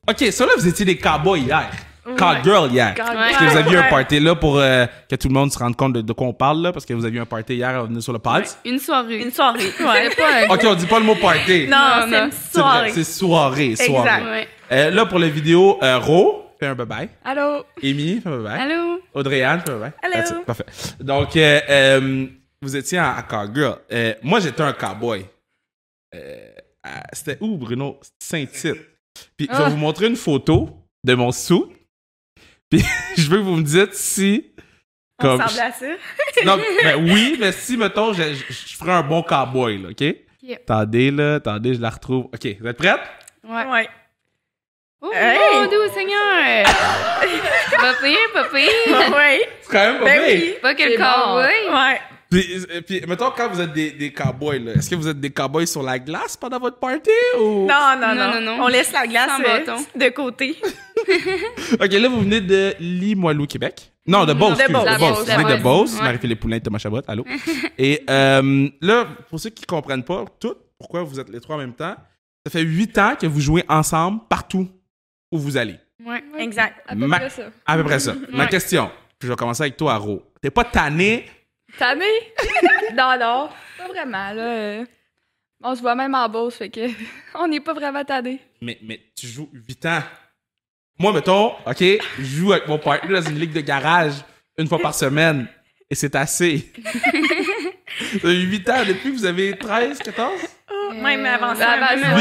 OK, ça là, vous étiez des cowboys hier. Cowgirl hier. Parce que vous aviez un party là pour que tout le monde se rende compte de quoi on parle là, parce que vous aviez un party hier à venir sur le pod. Une soirée. Une soirée. Ouais. OK, on dit pas le mot party. Non, c'est une C'est vrai, soirée. c'est soirée. Exact. Ouais. Là, pour la vidéo, Ro, fais un bye-bye. Allô? Amy, fais un bye-bye. Allô? Audrey-Anne, fais un bye-bye. Allô. That's it. Parfait. Donc, vous étiez à Cowgirl. Moi, j'étais un cowboy. C'était où, Bruno? Saint-Tite. Puis, je vais vous montrer une photo de mon sou. Puis, je veux que vous me dites si... On ressemble à ça. Non, mais oui, mais si, mettons, je ferais un bon cowboy, là, OK? Attendez, je la retrouve. OK, vous êtes prêtes? Ouais. Oh, Hey! mon Dieu, Seigneur! Pas pire. Ouais. C'est quand même pas Ben pire. oui. Pas que le C'est bon. cowboy. Ouais. Puis, mettons, quand vous êtes des cowboys, là, est-ce que vous êtes des cowboys sur la glace pendant votre party ou... Non. On laisse la glace Sans bâton. de côté. OK, là, vous venez de Limoilou, Québec. Non, de Beauce. De excuse, Beauce. de Beauce. Vous venez de Ouais. Beauce. Ouais. Marie-Philippe Poulain, Thomas Chabot, allô. Et là, pour ceux qui comprennent pas tout, pourquoi vous êtes les trois en même temps, ça fait 8 ans que vous jouez ensemble partout où vous allez. Ouais. Exact. À peu près ça. À peu près ça. Ma question, puis je vais commencer avec toi, Ro. T'es pas tanné? Tanné? non, pas vraiment, là. On se voit même en Beauce, fait que on n'est pas vraiment tanné. Mais tu joues 8 ans. Moi, mettons, OK, je joue avec mon partenaire dans une ligue de garage une fois par semaine. Et c'est assez. Ça fait 8 ans depuis que vous avez 13, 14? Même avant ça. Avant ça,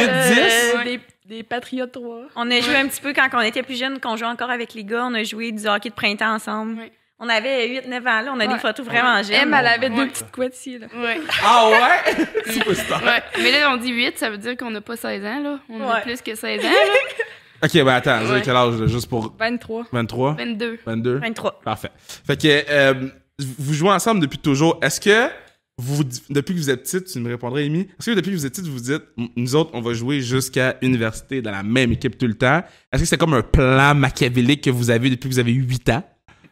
8, 10? des Patriotes 3. On a joué un petit peu quand on était plus jeunes, qu'on jouait encore avec les gars. On a joué du hockey de printemps ensemble. Ouais. On avait 8-9 ans, là. On a des Ouais. photos vraiment jeunes. Elle avait deux petites couettes ici, là. Ouais. Ah ouais? Superstar. Ouais. Mais là, on dit 8, ça veut dire qu'on n'a pas 16 ans, là. On a Ouais. plus que 16 ans, là. OK, ben attends, vous avez Ouais. quel âge, là, juste pour 23. 23? 22. 22? 23. Parfait. Fait que vous jouez ensemble depuis toujours. Est-ce que depuis que vous êtes petite, tu me répondrais, Amy, est-ce que depuis que vous êtes petite, vous vous dites, nous autres, on va jouer jusqu'à université dans la même équipe tout le temps? Est-ce que c'est comme un plan machiavélique que vous avez depuis que vous avez 8 ans?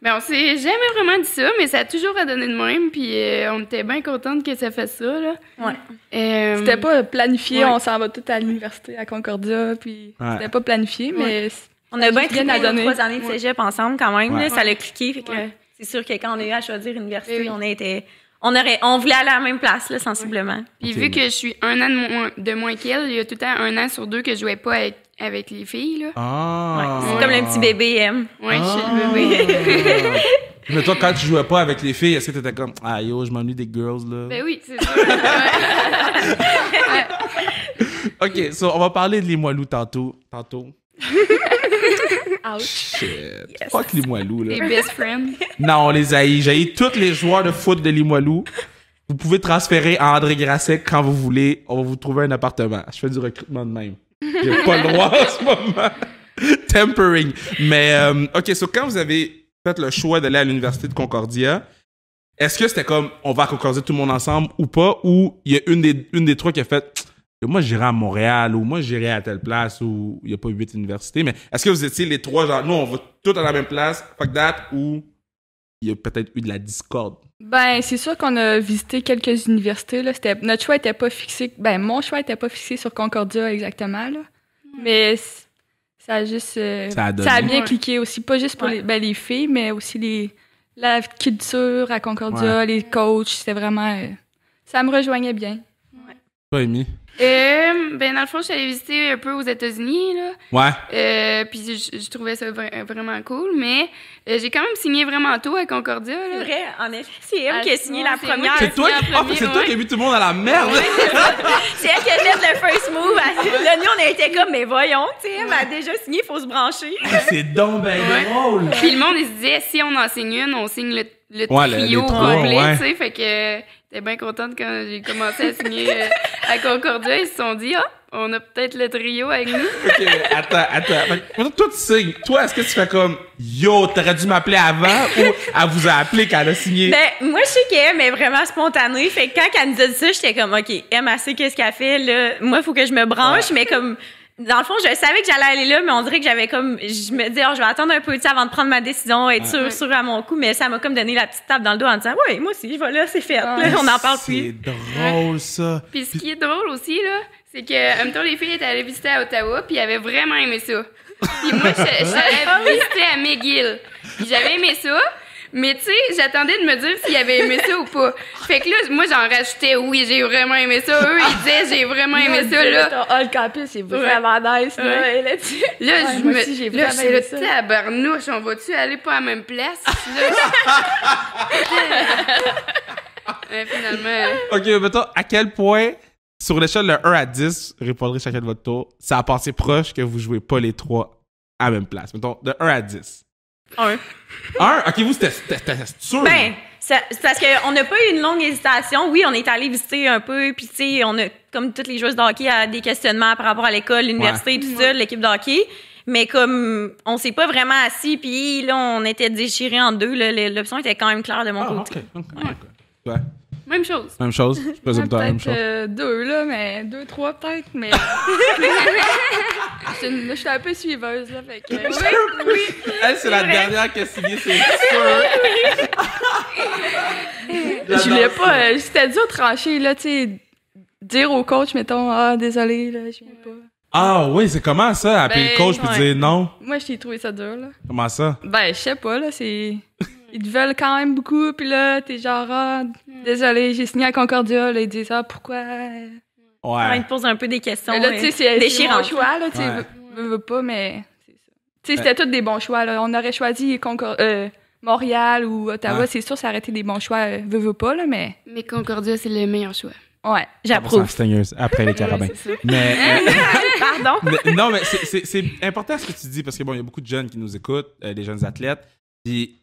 Ben, on s'est jamais vraiment dit ça, mais ça a toujours à donner de même, puis on était bien contente que ça fasse ça, là. Ouais. C'était pas planifié, ouais. on s'en va tout à l'université à Concordia, puis Ouais. c'était pas planifié, mais On a bien Bien trippé à nos donner. 3 années de cégep ensemble, quand même. Ouais. Là, ça l'a cliqué. Fait que Ouais. c'est sûr que quand on a eu à choisir l'université, Oui. on voulait aller à la même place, là, sensiblement. Puis Ok. vu que je suis un an de moins qu'elle, il y a tout le temps un an sur deux que je jouais pas avec les filles, là. Ah! C'est comme le petit bébé M. Ouais, je suis le bébé. Mais toi, quand tu jouais pas avec les filles, est-ce que t'étais comme, ah yo, je m'ennuie des girls, là? Ben oui, c'est sûr. Ouais. OK, so, on va parler de Limoilou tantôt. ouch. Shit. Yes. Fuck Limoilou, là. Les best friends. Non, on les haït. J'haïs tous les joueurs de foot de Limoilou. Vous pouvez transférer à André Grasset quand vous voulez. On va vous trouver un appartement. Je fais du recrutement de même. J'ai pas le droit en ce moment. Tempering. Mais, OK, so quand vous avez fait le choix d'aller à l'Université de Concordia, est-ce que c'était comme, on va à Concordia tout le monde ensemble ou pas? Ou il y a une des trois qui a fait, moi, j'irai à Montréal ou moi, j'irai à telle place où il n'y a pas 8 universités. Mais est-ce que vous étiez les trois, genre, nous, on va tous à la même place, fuck that, ou il y a peut-être eu de la discorde? Ben, c'est sûr qu'on a visité quelques universités, là. Notre choix était pas fixé, ben, mon choix était pas fixé sur Concordia exactement, là. Mais ça a juste, Ça a donné. ça a bien Ouais. cliqué aussi, pas juste pour Ouais. les filles, mais aussi la culture à Concordia, les coachs, c'était vraiment, ça me rejoignait bien. Toi, Amy? Ben dans le fond, je suis allée visiter un peu aux États-Unis, là. Ouais. Puis je trouvais ça vraiment cool, mais j'ai quand même signé vraiment tôt à Concordia, C'est là. vrai, en effet. C'est elle qui a signé ouais, la c'est moi première. qui ai C'est toi, signé en premier, c'est toi ouais. qui as mis tout le monde à la merde! C'est elle qui a fait le first move. Là, nous, on a été comme, mais voyons, tu sais, elle a déjà signé, il faut se brancher. C'est donc ben Ouais. drôle! Puis le monde, il se disait, si on en signe une, on signe le Ouais, trio les trois, complet, ouais. tu sais. Fait que j'étais bien contente quand j'ai commencé à signer à Concordia. Ils se sont dit, on a peut-être le trio avec nous. OK, mais attends. Fait que, maintenant, toi, tu signes. Toi, est-ce que tu fais comme, yo, t'aurais dû m'appeler avant ou elle vous a appelé quand elle a signé? Ben, moi, je sais qu'elle est vraiment spontanée. Fait que quand elle nous a dit ça, j'étais comme, OK, elle sait qu'est-ce qu'elle fait, là. Moi, il faut que je me branche, mais comme, dans le fond, je savais que j'allais aller là, mais on dirait que j'avais comme... Je me disais, je vais attendre un peu avant de prendre ma décision, être sûre à mon coup, mais ça m'a comme donné la petite tape dans le dos en disant, oui, moi aussi, je vais là, c'est fait. Là, on n'en parle plus. C'est drôle, ça. Puis ce qui est drôle aussi, là, c'est que, en même temps, les filles étaient allées visiter à Ottawa, puis ils avaient vraiment aimé ça. Puis moi, j'allais visiter à McGill. Puis j'avais aimé ça, mais tu sais, j'attendais de me dire s'ils avaient aimé ça ou pas. Fait que là, moi, j'en rajoutais, oui, j'ai vraiment aimé ça. Eux, ils disaient, j'ai vraiment aimé ça, là. Ton Hall Campus, c'est vraiment nice, là. Ouais. Et là-dessus. Là, Ouais, moi aussi, j'ai là, vraiment j'étais aimé là, ça. tu sais, à Barnouche, on va-tu aller pas à la même place? Finalement. OK, mettons, à quel point, sur l'échelle de 1 à 10, répondrez chacun de votre tour, ça a passé proche que vous jouez pas les trois à la même place. Mettons, de 1 à 10. 1. 1? OK, vous, c'était sûr. Ben, c'est parce qu'on n'a pas eu une longue hésitation. Oui, on est allé visiter un peu, puis tu sais, on a, comme toutes les joueuses de hockey, des questionnements par rapport à l'école, l'université, tout ça, l'équipe de hockey. Mais comme on s'est pas vraiment assis, puis là, on était déchirés en deux, là, l'option était quand même claire de mon côté. OK. Ouais. Même chose. Même chose. Je présume toi la même chose. Peut-être 2, là, mais 2, 3 peut-être, mais... Je suis un peu suiveuse, là, fait que... Oui. Elle, c'est la dernière qui a signé, c'est sûr. Je voulais pas... C'était dur de trancher, là, tu sais, dire au coach, mettons, « Ah, désolé, là, je viens pas. » Ah oui, c'est comment ça, appeler le coach puis ouais. dire non? Moi, j'ai trouvé ça dur, là. Comment ça? Ben, je sais pas, là, c'est... Ils te veulent quand même beaucoup, puis là, t'es genre, ah, désolé, j'ai signé à Concordia, là, ils disent, ah, pourquoi? Ouais. Ils te posent un peu des questions. Mais là, tu sais, c'est mon déchirantes. choix, là, tu sais, Ouais. veux pas, mais c'est ça. Tu sais, c'était tous des bons choix, là. On aurait choisi Montréal ou Ottawa, Ouais. c'est sûr, ça aurait été des bons choix, veux pas, là, mais... Mais Concordia, c'est le meilleur choix. Ouais, J'approuve. Après les carabins. c'est ça. Mais, Pardon? non, mais c'est important ce que tu dis parce que bon, il y a beaucoup de jeunes qui nous écoutent, des jeunes athlètes. Puis,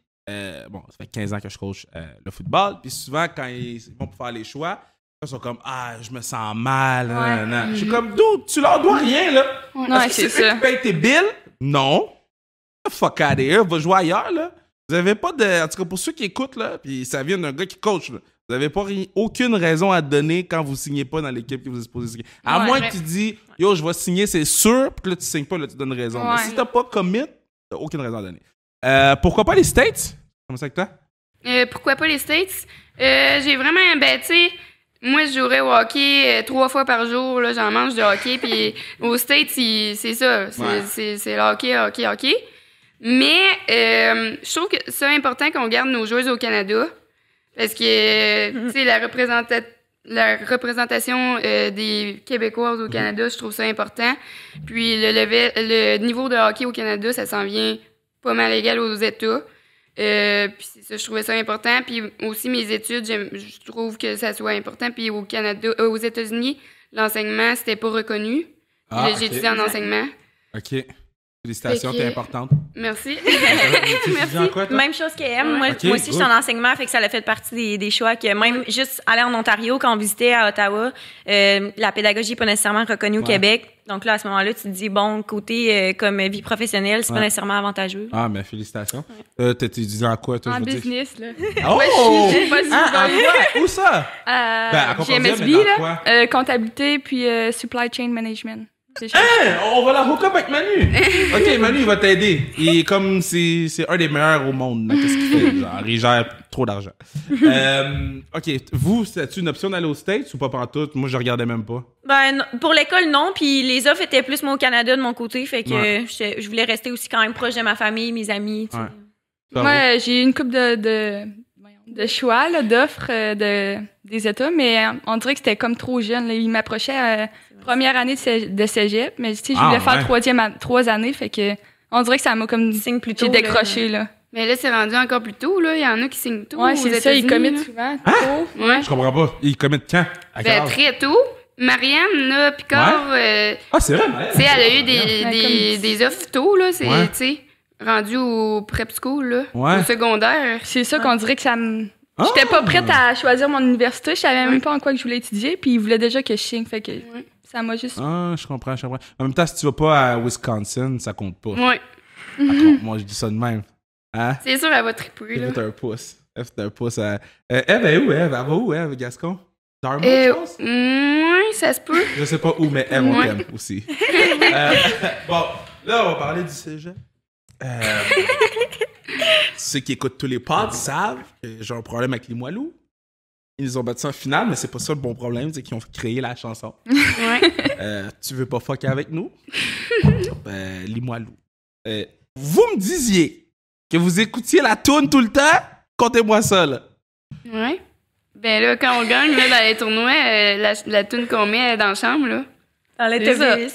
bon, ça fait 15 ans que je coach le football. Puis souvent, quand ils vont pour faire les choix, ils sont comme, ah, je me sens mal. Je suis comme, dude, tu leur dois rien, là. Ouais, Est-ce que c'est c'est ça. qui paye tes bills? Non. Fuck out of here, va jouer ailleurs, là. Vous avez pas de. En tout cas, pour ceux qui écoutent, là, puis ça vient d'un gars qui coach, là. Vous n'avez pas aucune raison à donner quand vous signez pas dans l'équipe que vous êtes supposé signer. À Ouais, moins vrai. que tu dis, yo, je vais signer, c'est sûr, puis que là, tu signes pas, là, tu donnes raison. Mais Ouais. si t'as pas commit, t'as aucune raison à donner. Pourquoi pas les States? Comment ça avec toi? Pourquoi pas les States? J'ai vraiment, ben, tu sais, moi, je jouerais au hockey 3 fois par jour, là, j'en mange de hockey, puis aux States, c'est ça, c'est le hockey. Mais je trouve que c'est important qu'on garde nos joueuses au Canada, parce que, tu sais, la représentation des Québécoises au Canada, je trouve ça important. Puis le niveau de hockey au Canada, ça s'en vient pas mal égal aux États. Puis c'est ça, je trouvais ça important. Puis aussi mes études, je trouve que ça soit important. Puis au Canada, aux États-Unis, l'enseignement, c'était pas reconnu. Puis là, j'ai étudié en enseignement. OK. Félicitations, Fait que- t'es importante. Merci. Merci. En quoi, toi? Même chose qu'elle. Moi, Ok, moi aussi, je suis en good. enseignement, fait que ça a fait partie des choix que même juste aller en Ontario, quand on visitait à Ottawa, la pédagogie n'est pas nécessairement reconnue au Ouais. Québec. Donc là, à ce moment-là, tu te dis, bon, côté comme vie professionnelle, c'est Ouais. pas nécessairement avantageux. Ah, mais félicitations. T'es étudiant en quoi, toi? En je veux dire? business, là. Oh! je suis pas Ah, en quoi? Où ça? Ben, à Concordia, GMSB, mais dans là. quoi? Comptabilité, puis supply chain management. C'est ça. Hey, on va la hook up avec Manu. OK, Manu, il va t'aider. Il est comme, c'est un des meilleurs au monde. là. Qu'est-ce qu'il fait? Genre, il gère trop d'argent. OK, vous, c'est-tu une option d'aller aux States ou pas pantoute? Moi, je regardais même pas. Ben, pour l'école, non. Puis les offres étaient plus, moi, au Canada, de mon côté. Fait que Ouais. je voulais rester aussi quand même proche de ma famille, mes amis. tu sais. Ouais. Bravo. Moi, j'ai une couple de choix, là, d'offres des États, mais on dirait que c'était comme trop jeune. Là. Ils m'approchaient première année de cégep, mais tu sais, je Ah, voulais faire ouais. 3 années, fait que on dirait que ça m'a comme... Signe plus tôt, J'ai décroché, là. là. Mais là, c'est rendu encore plus tôt, là. Il y en a qui signent tôt. Ouais, aux c'est ça, ils États-Unis, commettent là. souvent trop. Ouais. Je comprends pas. Il commet quand? À quel Ben, âge? très tôt. Marianne, là, Picard, Ah, c'est vrai, mais... tu sais, elle a eu Ouais, des offres tôt, là. C'est, Ouais. tu sais, rendu au prep school, là. Ouais. Au secondaire. C'est ça qu'on dirait que ça me... Ah! J'étais pas prête à choisir mon université, je savais même pas en quoi que je voulais étudier, puis ils voulaient déjà que je signe, fait que ça m'a juste... Ah, je comprends. En même temps, si tu vas pas à Wisconsin, ça compte pas. Ouais. Ça compte. Moi, je dis ça de même. Hein? C'est sûr, elle va triper, là. F, t'as un pouce. F, t'as un pouce à... Eve est où, Eve? Elle va où, Eve, Gascon? Dartmouth, je pense? Ouais, ça se peut. Je sais pas où, mais elle, on t'aime aussi. Bon, là, on va parler du cégep. Ceux qui écoutent tous les pods savent que j'ai un problème avec Limoilou. Ils ont battu en finale, mais c'est pas ça le bon problème, c'est qu'ils ont créé la chanson. Ouais. Tu veux pas fucker avec nous? Limoilou. Vous me disiez que vous écoutiez la toune tout le temps? Comptez-moi ça, là. Ouais. Ben là, quand on gagne là, dans les tournois, la toune qu'on met dans la chambre, là, Dans l'autobus.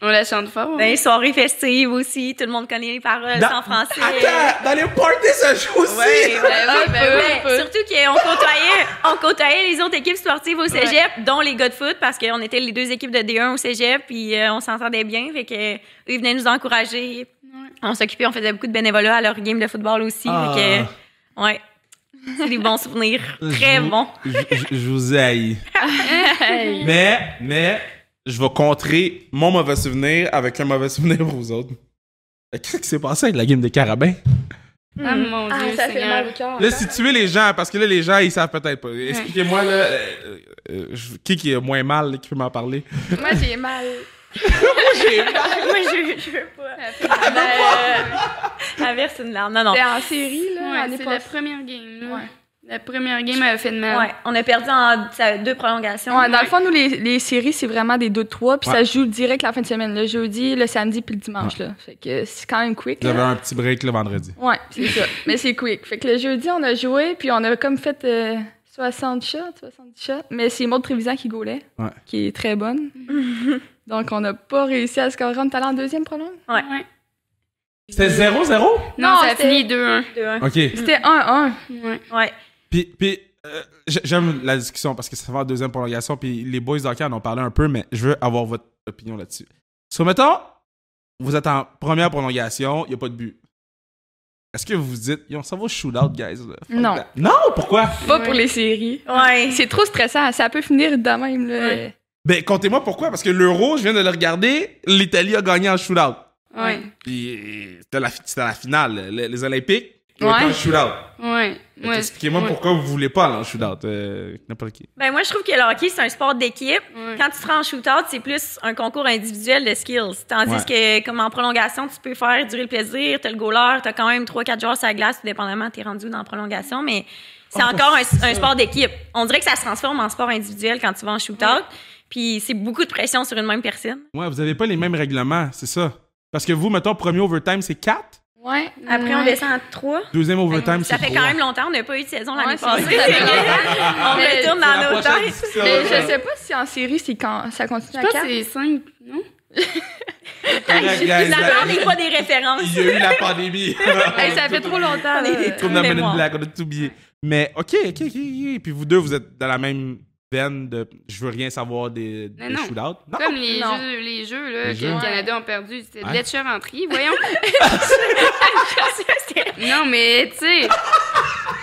on la chante fort. Dans les soirées festives aussi, tout le monde connaît les paroles en français. Attends, dans les parties, ça joue aussi! Ouais. Surtout qu'on côtoyait les autres équipes sportives au cégep, dont les gars de foot, parce qu'on était les 2 équipes de D1 au cégep, puis on s'entendait bien. Fait que eux, ils venaient nous encourager. On s'occupait, on faisait beaucoup de bénévolat à leur game de football aussi. Fait que, ouais. C'est des bons souvenirs. Très bons. Je vous haïs. mais, je vais contrer mon mauvais souvenir avec un mauvais souvenir pour vous autres. Qu'est-ce qui s'est passé avec la game de carabin? Ah, mon Dieu, ça fait Seigneur. mal au cœur. Là, situez les gens, parce que là, les gens, ils savent peut-être pas. Expliquez-moi, là, qui est moins mal, là, qui peut m'en parler? Moi, j'ai mal. Moi, je veux pas. Elle verse une larme. Non. C'était en série, là. Ouais, l'année c'est la passée. première game. Là. Ouais. La première game a fait de mal. Ouais, on a perdu en 2 prolongations. Ouais, dans le fond, nous, les séries, c'est vraiment des 2-3, puis Ouais. ça se joue direct la fin de semaine, le jeudi, le samedi, puis le dimanche, là. Fait que c'est quand même quick, Vous avez là. un petit break le vendredi. Ouais, c'est ça. Mais c'est quick. Fait que le jeudi, on a joué, puis on a comme fait 70 shots, mais c'est Maud Trévisan qui gaulait, Ouais. qui est très bonne. Donc, on n'a pas réussi à scorer. On est allé en deuxième prolonge. Ouais. C'était 0-0? Non, ça a c'était- fini 2-1. 2-1. OK. C'était 1-1. Ouais. Ouais. Puis j'aime la discussion parce que ça va en deuxième prolongation, puis les boys d'hockey en ont parlé un peu, mais je veux avoir votre opinion là-dessus. So, mettons, vous êtes en première prolongation, il n'y a pas de but. Est-ce que vous vous dites, on s'en va au shootout, guys? Là. Fuck Non. that. Non, pourquoi? Pas Ouais. pour les séries. Ouais. C'est trop stressant. Ça peut finir de même, là. Ouais. Ben, comptez-moi pourquoi, parce que l'Euro, je viens de le regarder, l'Italie a gagné en shootout. Ouais. Puis c'était la finale, les Olympiques, ils ont Ouais. été en shootout. Ouais. Fait expliquez-moi pourquoi vous voulez pas aller en shootout, n'importe qui. Ben moi, je trouve que le hockey, c'est un sport d'équipe. Ouais. Quand tu te rends en shootout, c'est plus un concours individuel de skills. Tandis que, comme en prolongation, tu peux faire durer le plaisir, t'as le goaler, t'as quand même 3-4 joueurs sur la glace, tout dépendamment, t'es rendu dans la prolongation, mais c'est encore un sport d'équipe. On dirait que ça se transforme en sport individuel quand tu vas en shootout, puis c'est beaucoup de pression sur une même personne. Ouais, vous avez pas les mêmes règlements, c'est ça. Parce que vous, mettons, premier overtime, c'est 4. Ouais. Après, on descend à 3. Deuxième overtime, c'est Ça fait 3. quand même longtemps, on n'a pas eu de saison l'année Ouais, c'est passée. vrai, ça fait On Mais retourne C'est la dans nos prochaine têtes. discussion, Mais là. je sais pas si en série, c'est quand ça continue Je à pense 4. que c'est 5, non? Correct, guys, N'attendez pas des références. il y a eu la pandémie. Hey, ça fait trop longtemps, On est des là. Comme dans Men in mémoire. Black, on a tout oublié. Mais OK. Puis vous deux, vous êtes dans la même veine de je veux rien savoir des Mais non. shootouts. Non. Comme les Non. jeux là, Les que jeux. le Canada ont perdu. C'était de Ouais. l'Etcheventerie, voyons. Non, mais tu sais,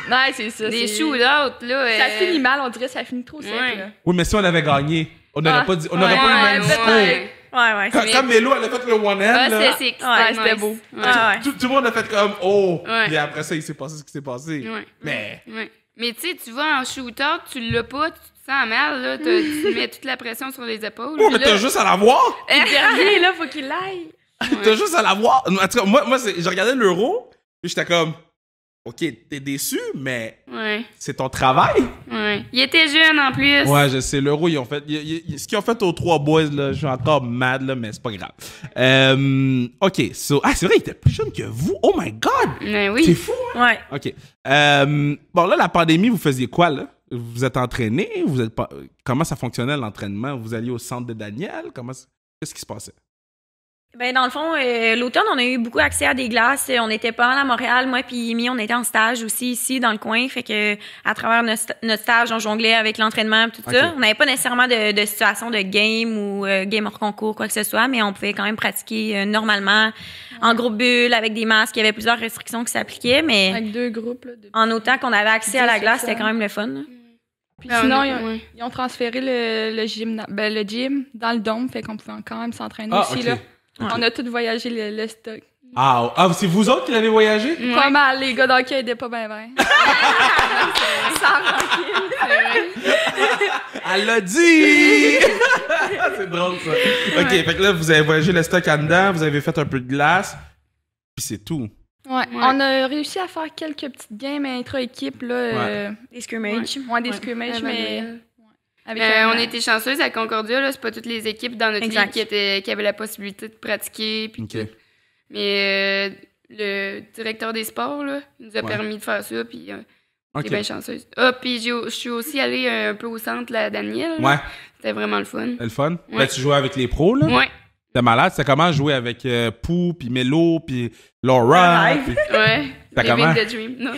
Ouais, c'est ça. des c'est- shootouts, là. Ça finit mal, on dirait, ça finit trop sec, Ouais. là. Oui, mais si on avait gagné, on n'aurait Ah. pas dit, on n'aurait Ouais, pas eu le ouais, même discours. ouais. Ouais. Comme Mélo, elle a fait le one-hand, Ah, là. c'était c'était beau. Ouais. Ah ouais. Tout le monde a fait comme « Oh! Ouais. Puis après ça, il s'est passé ce qui s'est passé. Ouais. Mais... Ouais. Mais tu sais, tu vas en shootout, tu l'as pas, tu te sens mal, là. Tu mets toute la pression sur les épaules. Oh, puis mais là- t'as juste à l'avoir! Le dernier, là, faut qu'il l'aille. T'as juste à l'avoir! En tout cas, moi je regardais l'Euro, puis j'étais comme « OK, t'es déçu, mais Ouais, c'est ton travail! » ouais. Il était jeune en plus. Ouais, je sais, l'Euro, ils ont fait... ce qu'ils ont fait aux 3 boys, là, je suis encore mad, là, mais c'est pas grave. OK, so... Ah, c'est vrai, il était plus jeune que vous! Oh my God! Mais oui. C'est fou, hein? Ouais. OK. Bon, là, la pandémie, vous faisiez quoi, là? Vous êtes entraîné? Vous êtes pas... Comment ça fonctionnait, l'entraînement? Vous alliez au centre de Daniel? Qu'est-ce qui se passait? Ben dans le fond, l'automne, on a eu beaucoup accès à des glaces. On était pas mal à Montréal. Moi puis Amy, on était en stage aussi ici dans le coin. Fait que à travers notre stage, on jonglait avec l'entraînement et tout ça. Ok. On n'avait pas nécessairement de situation de game ou game hors concours, quoi que ce soit, mais on pouvait quand même pratiquer normalement en groupe bulle avec des masques. Il y avait plusieurs restrictions qui s'appliquaient, mais Avec 2 groupes, là. en autant qu'on avait accès à la 10 glace, personnes. c'était quand même le fun. là. Puis Ben, sinon, ouais. ils ont transféré le gym dans le dôme, fait qu'on pouvait quand même s'entraîner Ah, aussi, ok. là. Ok. On a tous voyagé le stock. Ah, c'est vous autres qui l'avez voyagé? Ouais. Pas mal, les gars d'hockey étaient pas bien. C'est vrai. Elle l'a dit! C'est drôle, ça. OK, fait que là, vous avez voyagé l'Est Canada, vous avez fait un peu de glace, puis c'est tout. Ouais. On a réussi à faire quelques petites games intra-équipe, là. Des scrimmages. Des scrimmages, mais... Avec on était chanceuses à Concordia, là. C'est pas toutes les équipes dans notre ligue qui avaient la possibilité de pratiquer. Puis tout. Mais le directeur des sports, là, il nous a permis de faire ça. Puis j'étais bien chanceuse. Ah, puis je suis aussi allée un peu au centre, là, à Daniel. Ouais. C'était vraiment le fun. Le fun? Ouais. Ben, tu jouais avec les pros, là? Ouais. C'était malade. C'était comment jouer avec Pou, puis Melo, puis Laura? Ouais. C'était comment? Living the dream. Non.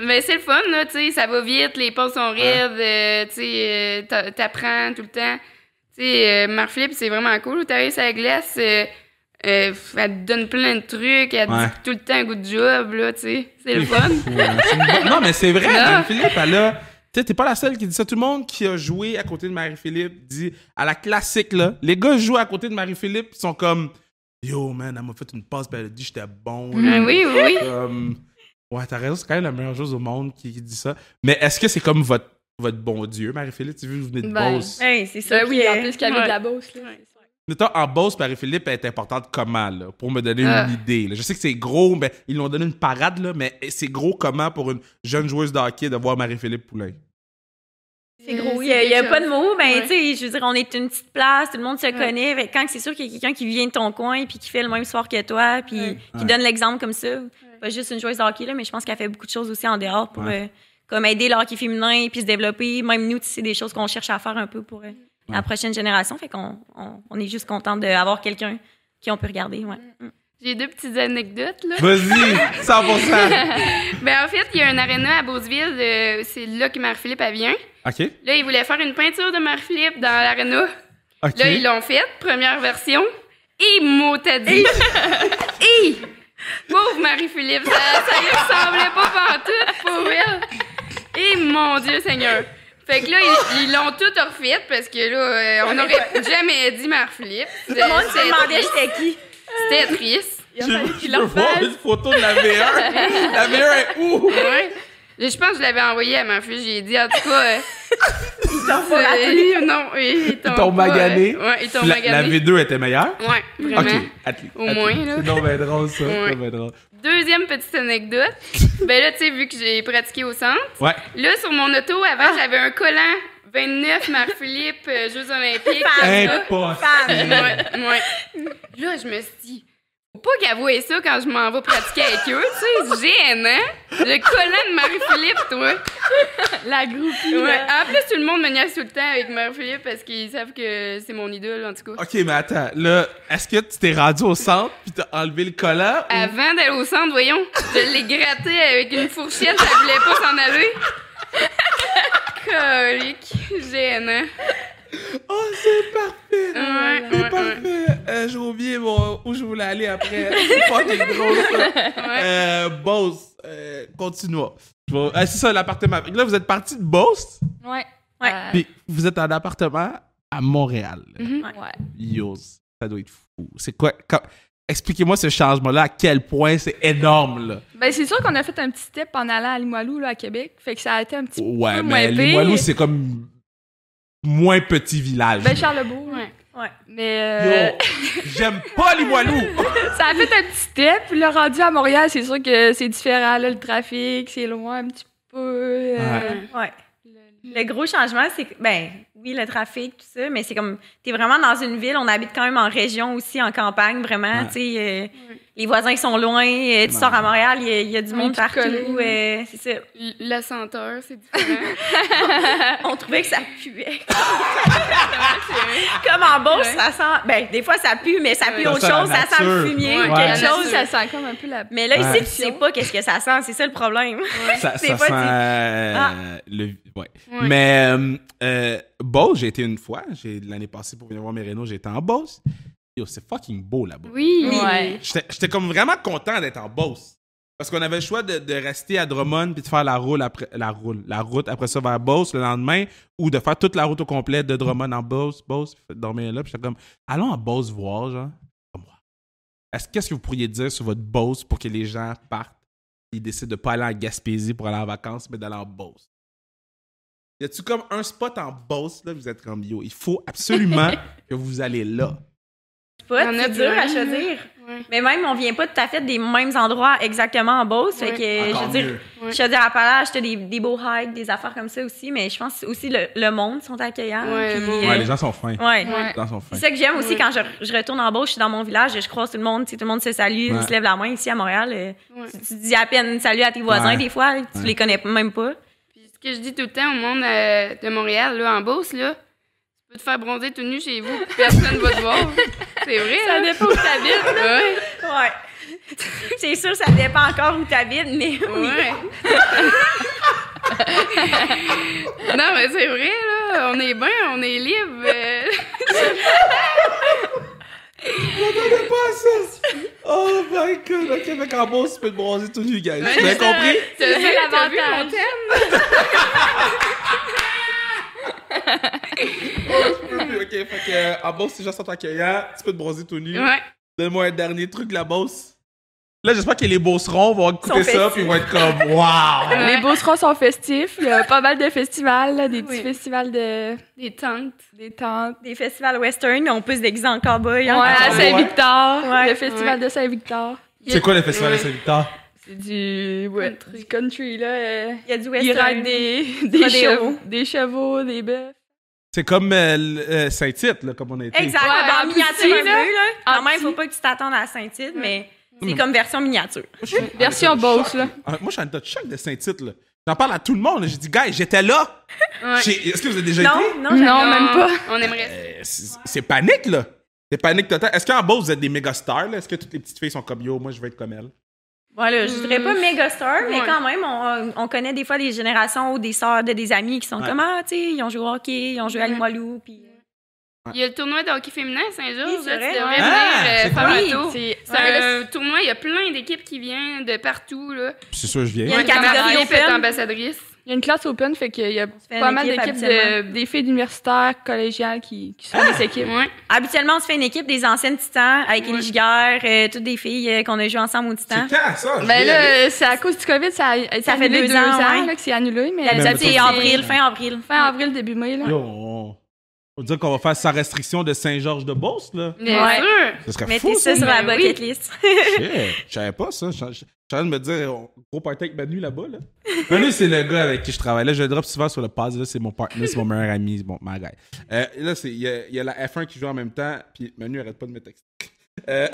Mais c'est le fun, là, tu sais, ça va vite, les pas sont raides, tu sais, t'apprends tout le temps. Tu sais, Marie-Philippe, c'est vraiment cool, t'arrives sur la glace, elle te donne plein de trucs, elle te dit tout le temps un goût de job, là, tu sais, c'est le fun. Non, mais c'est vrai, Marie-Philippe, elle a... Tu sais, t'es pas la seule qui dit ça. Tout le monde qui a joué à côté de Marie-Philippe dit, à la classique, là, les gars jouent à côté de Marie-Philippe, ils sont comme, yo, man, elle m'a fait une passe, ben elle a dit j'étais bon. Oui. Ouais, t'as raison, c'est quand même la meilleure chose au monde qui dit ça. Mais est-ce que c'est comme votre bon Dieu, Marie-Philippe? Tu veux, vous venez de Beauce? Oui, c'est ça. Oui, en plus qu'elle vient de la Beauce, là. Mettons, en Beauce, Marie-Philippe est importante comment, là, pour me donner une idée? Là. Je sais que c'est gros, mais ils l'ont donné une parade, là, mais c'est gros comment pour une jeune joueuse de hockey de voir Marie-Philippe Poulain? C'est gros. Il n'y a pas de mots. Ben, tu sais, je veux dire, on est une petite place, tout le monde se connaît. Fait que quand c'est sûr qu'il y a quelqu'un qui vient de ton coin puis qui fait le même sport que toi puis qui donne l'exemple comme ça. Pas juste une joueuse de hockey, là, mais je pense qu'elle fait beaucoup de choses aussi en dehors pour comme aider le hockey féminin puis se développer. Même nous, c'est des choses qu'on cherche à faire un peu pour la prochaine génération. Fait qu'on est juste content d'avoir quelqu'un qui on peut regarder. Ouais. J'ai 2 petites anecdotes, là. Vas-y, 100%! Ben, en fait, il y a un aréna à Beauceville, c'est là que Marie-Philippe, elle vient. OK. Là, ils voulaient faire une peinture de Marie-Philippe dans l'aréna. OK. Là, ils l'ont faite, première version. Et mot t'as dit. Et pauvre Marie-Philippe, ça lui ressemblait pas pantoute, pour elle. Et mon Dieu Seigneur. Fait que là, ils l'ont tout refait parce que là, on n'aurait jamais dit Marie-Philippe. Tout le monde se demandait j'étais qui. C'était triste. Je veux voir une photo de la V1. La V1 est où? Ouais. Je pense que je l'avais envoyé à ma fille. J'ai dit, en tout cas... ils t'ont pas raté. Non, ils t'ont magané. Ouais, ils t'ont magané. La V2 était meilleure? Ouais, vraiment. OK. Au moins, là. C'est donc bien drôle, ça. Ouais. C'est bien drôle. Deuxième petite anecdote. Ben là, tu sais, vu que j'ai pratiqué au centre, là, sur mon auto, avant, j'avais un collant 29 Marie-Philippe, Jeux olympiques. Impossible. Ouais. Là, je me suis dit... Faut pas qu'avouer ça quand je m'en vais pratiquer avec eux, tu sais, gênant. Le collant de Marie-Philippe, toi. La groupie. Ouais. En plus, tout le monde me niaise tout le temps avec Marie-Philippe parce qu'ils savent que c'est mon idole, en tout cas. OK, mais attends, là, est-ce que tu t'es rendu au centre puis t'as enlevé le collant? Avant d'aller au centre, voyons, je l'ai gratté avec une fourchette, ça voulait pas s'en aller. Colique, gênant. Oh, c'est parfait! Ouais, parfait! J'ai oublié où je voulais aller après. C'est fucking drôle, ça. Beauce, continuons. C'est ça, l'appartement. Là, vous êtes parti de Beauce? Ouais. Puis vous êtes en appartement à Montréal. Ouais. Yo, ça doit être fou. C'est quoi? Expliquez-moi ce changement-là, à quel point c'est énorme, là. Ben, c'est sûr qu'on a fait un petit step en allant à Limoilou, là, à Québec. Fait que ça a été un petit peu Ouais, moins mais pire. Limoilou, c'est comme moins petit village. Ben, Charlebourg. Ouais. Mais Yo, j'aime pas Limoilou! ça a fait un petit step. Puis le rendu à Montréal, c'est sûr que c'est différent, là, le trafic, c'est loin un petit peu. Ouais. Le gros changement, c'est que, ben, oui, le trafic, tout ça, mais c'est comme, t'es vraiment dans une ville, on habite quand même en région aussi, en campagne, vraiment, tu sais, les voisins sont loin, tu sors à Montréal, il y a du monde partout, c'est ça. La senteur, c'est différent. On trouvait que ça puait. Comme en Beauce, ça sent, ben, des fois ça pue, mais ça pue autre chose, ça sent le fumier, quelque chose. Ça sent comme un peu la... Mais là, ici, tu sais pas qu'est-ce que ça sent, c'est ça le problème. Ça sent le... Ouais. Mais Beauce, j'ai été une fois. L'année passée, pour venir voir mes rénaux, j'étais en Beauce. Yo, c'est fucking beau là-bas. Oui. Ouais. J'étais comme vraiment content d'être en Beauce. Parce qu'on avait le choix de rester à Drummond puis de faire la route après ça vers Beauce le lendemain ou de faire toute la route au complet de Drummond en Beauce, dormir là. Puis j'étais comme, allons à Beauce voir, genre. Qu'est-ce que vous pourriez dire sur votre Beauce pour que les gens partent ils décident de pas aller en Gaspésie pour aller en vacances, mais d'aller en Beauce. Y a-tu comme un spot en Beauce, là, vous êtes comme yo, il faut absolument que vous allez là. C'est dur à choisir. Ouais. Mais même, on vient pas tout à fait des mêmes endroits exactement en Beauce. Fait que, Encore je veux dire, mieux. Ouais. je veux dire, à Appalaches, t'as des beaux hikes, des affaires comme ça aussi, mais je pense aussi le monde sont accueillants. Ouais, puis, le monde. Ouais, les gens sont fins. ouais. Les gens sont fins. C'est ça que j'aime aussi Ouais. quand je retourne en Beauce, je suis dans mon village, je croise tout le monde, tu sais, tout le monde se salue, Ouais. se lève la main ici à Montréal. Ouais. Tu dis à peine salut à tes voisins Ouais. des fois, tu Ouais. les connais même pas. Puis ce que je dis tout le temps au monde de Montréal, là, en Beauce, là, tu peux te faire bronzer tout nu chez vous, puis personne va te voir. C'est vrai, Ça hein? dépend où t'habites. Ouais. Ouais. C'est sûr, ça dépend encore où t'habites, mais oui. Ouais. Non, mais c'est vrai, là. On est bien, on est libre. m'attendais pas à ça! Oh my god! Ok, fait qu'en Beauce, tu peux te bronzer tout nu, guys. Vous avez compris? C'est ça, l'avantage. mon thème? Ok, fait que en Beauce, les gens sont accueillants, tu peux te bronzer tout nu. Ouais. Donne-moi un dernier truc, la Beauce. Là, j'espère que les Beaucerons vont écouter Sont ça, puis ils vont être comme waouh! Ouais. Les Beaucerons sont festifs. Il y a pas mal de festivals, là, des petits Oui. festivals de Des tentes. des tentes. Des festivals western, on peut se déguiser en cowboy. Ouais, en à cowboy. Saint-Victor. Ouais. Le festival de Saint-Victor. C'est quoi le festival de Saint-Victor? C'est du country, là. Il y a du Ils western. raident des Rodéo. chevaux, des bœufs. C'est comme Saint-Tite, là, comme on a été. Exact, Ouais, ben, en en miniature petit, un peu, là. là. Quand En même, petit. faut pas que tu t'attendes à Saint-Tite, mais c'est comme version miniature. Version Beauce, là. Moi, je suis en état de choc de Saint-Tite, là. J'en parle à tout le monde. J'ai dit, gars, j'étais là. Ouais. Est-ce que vous avez déjà Non, été? non, Non, même pas. On aimerait. C'est panique, là. C'est panique totale. Est-ce qu'en Beauce, vous êtes des méga stars, là? Est-ce que toutes les petites filles sont comme yo, moi, je veux être comme elle? Voilà, je dirais pas méga star, mais Ouais. quand même, on connaît des fois des générations ou des sœurs de des amis qui sont Ouais. comme, ah, tu sais, ils ont joué au hockey, ils ont joué à Ouais. Limoilou, puis... Il y a le tournoi de hockey féminin à Saint-Georges. Oui, c'est là, vrai. tu devrais Ah, venir c'est faire quoi? un tour. C'est C'est un tournoi, il y a plein d'équipes qui viennent de partout. Là. C'est sûr, je viens. Il y a une Ouais, catégorie Marie peut être open. ambassadrice. Il y a une classe open, fait qu'il y a fait pas une mal équipe d'équipes habituellement. des filles d'universitaires, collégiales qui sont des équipes. Ouais. Habituellement, on se fait une équipe des anciennes Titans avec Élie Giguère, toutes des filles qu'on a joué ensemble au Titan. C'est quand, ça? Je Ben vais y aller. là, c'est à cause du COVID, ça a été Ça fait annulé 2 ans, ouais. là, que c'est annulé, mais D'habitude, c'est ça, avril, fin avril. fin avril, début mai, là. Yo, on va dire qu'on va faire sa restriction de Saint-Georges-de-Beauce, là. Bien Ouais. sûr. Ce serait Mettez fou, ça ça. sur la Ben bucket list. Shit, je savais pas ça. Je suis en train de me dire, gros party avec Manu là-bas, là. Manu, c'est le gars avec qui je travaille. Là, je le drop souvent sur le pad. Là, c'est mon partenaire, c'est mon meilleur ami, c'est mon my guy. Là, il y a la F1 qui joue en même temps, puis Manu arrête pas de me texter. Il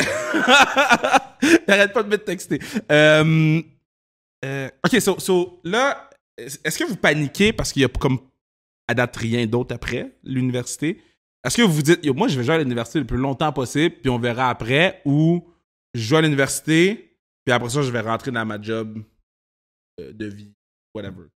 arrête pas de me texter. OK, so, là, est-ce que vous paniquez parce qu'il y a comme à date rien d'autre après l'université? Est-ce que vous vous dites, yo, moi, je vais jouer à l'université le plus longtemps possible, puis on verra après, ou je joue à l'université, puis après ça, je vais rentrer dans ma job de vie, whatever.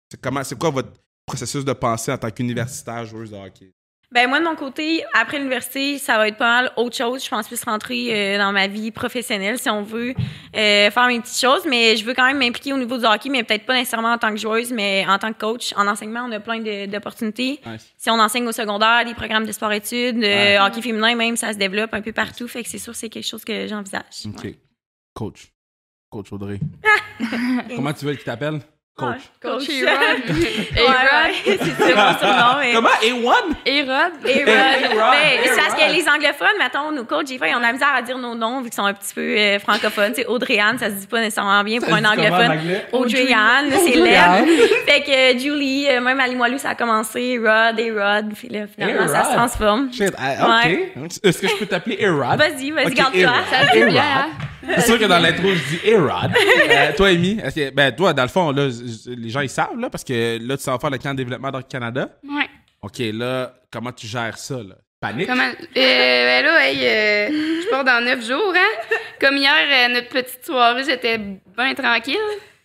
C'est quoi votre processus de pensée en tant qu'universitaire, joueuse de hockey? Ben moi, de mon côté, après l'université, ça va être pas mal autre chose. Je pense plus rentrer dans ma vie professionnelle, si on veut, faire mes petites choses. Mais je veux quand même m'impliquer au niveau du hockey, mais peut-être pas nécessairement en tant que joueuse, mais en tant que coach. En enseignement, on a plein d'opportunités. Nice. Si on enseigne au secondaire, des programmes de sport-études, Ouais. hockey féminin même, ça se développe un peu partout. Fait que c'est sûr, c'est quelque chose que j'envisage. OK. Ouais. Coach Audrey. Comment tu veux qu'il t'appelle? Coach. Coach Ouais, Hérode. ouais, c'est ça mon surnom. Mais... Comment? A1? Hérode. Ben, c'est parce que les anglophones, mettons, nos coachs, des fois, ils ont de la misère à dire nos noms vu qu'ils sont un petit peu francophones. Tu sais, Audrey-Anne, ça se dit pas nécessairement bien pour Ça un se dit comment en anglophone. anglais? Audrey-Anne, là, c'est laid. Fait que Julie, même à Limoilou, ça a commencé. Rod et Rod. Puis là, finalement, ça se Rod. transforme. Shit, OK. Est-ce que je peux t'appeler A-Rod? Vas-y, Ok, garde-toi. A-Rod. Ça se dit bien, A-Rod. hein? C'est sûr que dans l'intro, je dis A-Rod. Toi, Amy, ben, toi, dans le fond, là, les gens, ils savent, là, parce que là, tu vas faire le camp de développement dans le Canada. Ouais. OK, là, comment tu gères ça, là? Panique? Comment? Ben là, hey, je pars dans 9 jours, hein? Comme hier, notre petite soirée, j'étais bien tranquille.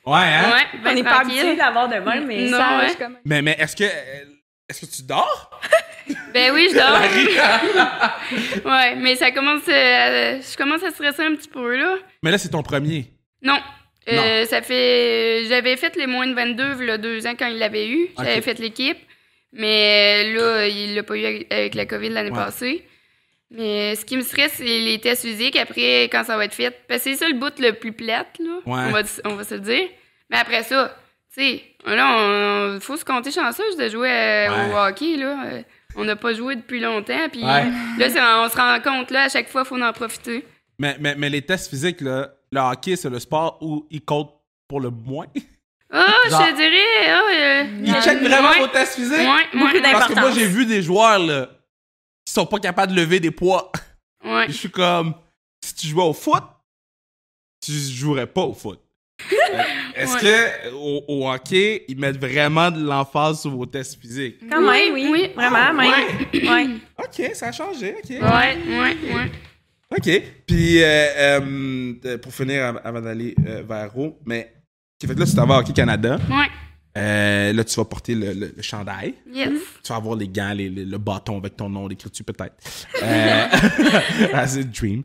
Ouais, hein? Ouais, On bien n'est pas tranquille. habitué d'avoir de même, mais Non, ça, ouais. Je comme- Mais est-ce que tu dors? Ben oui, je dors. Ouais, mais ça commence, je commence à stresser un petit peu, là. Mais là, c'est ton premier. Non. Non. Ça fait. J'avais fait les moins de 22 il y a 2 ans quand il l'avait eu. J'avais Ok. fait l'équipe. Mais là, il l'a pas eu avec la COVID l'année Ouais. passée. Mais ce qui me stresse, c'est les tests physiques après, quand ça va être fait. Parce que c'est ça le bout le plus plate, là. Ouais. On va se le dire. Mais après ça, tu sais, là, faut se compter chanceuse de jouer au hockey, là. On n'a pas joué depuis longtemps, puis là, on se rend compte, là, à chaque fois, il faut en profiter. Mais les tests physiques, là, le hockey, c'est le sport où ils comptent pour le moins. Je te dirais... Ils checkent vraiment vos tests physiques? Beaucoup Parce que moi, j'ai vu des joueurs, là, qui sont pas capables de lever des poids. Ouais. Je suis comme, si tu jouais au foot, tu jouerais pas au foot. Est-ce que au hockey, ils mettent vraiment de l'emphase sur vos tests physiques? Quand même, oui. Vraiment, même. Ouais. OK, ça a changé, OK. Ouais. OK. Puis, pour finir, avant d'aller vers Ro, mais qui fait que là, tu t'en vas à Hockey Canada. Ouais. Là, tu vas porter le chandail. Yes. Tu vas avoir les gants, le bâton avec ton nom écrit dessus, peut-être. As a dream.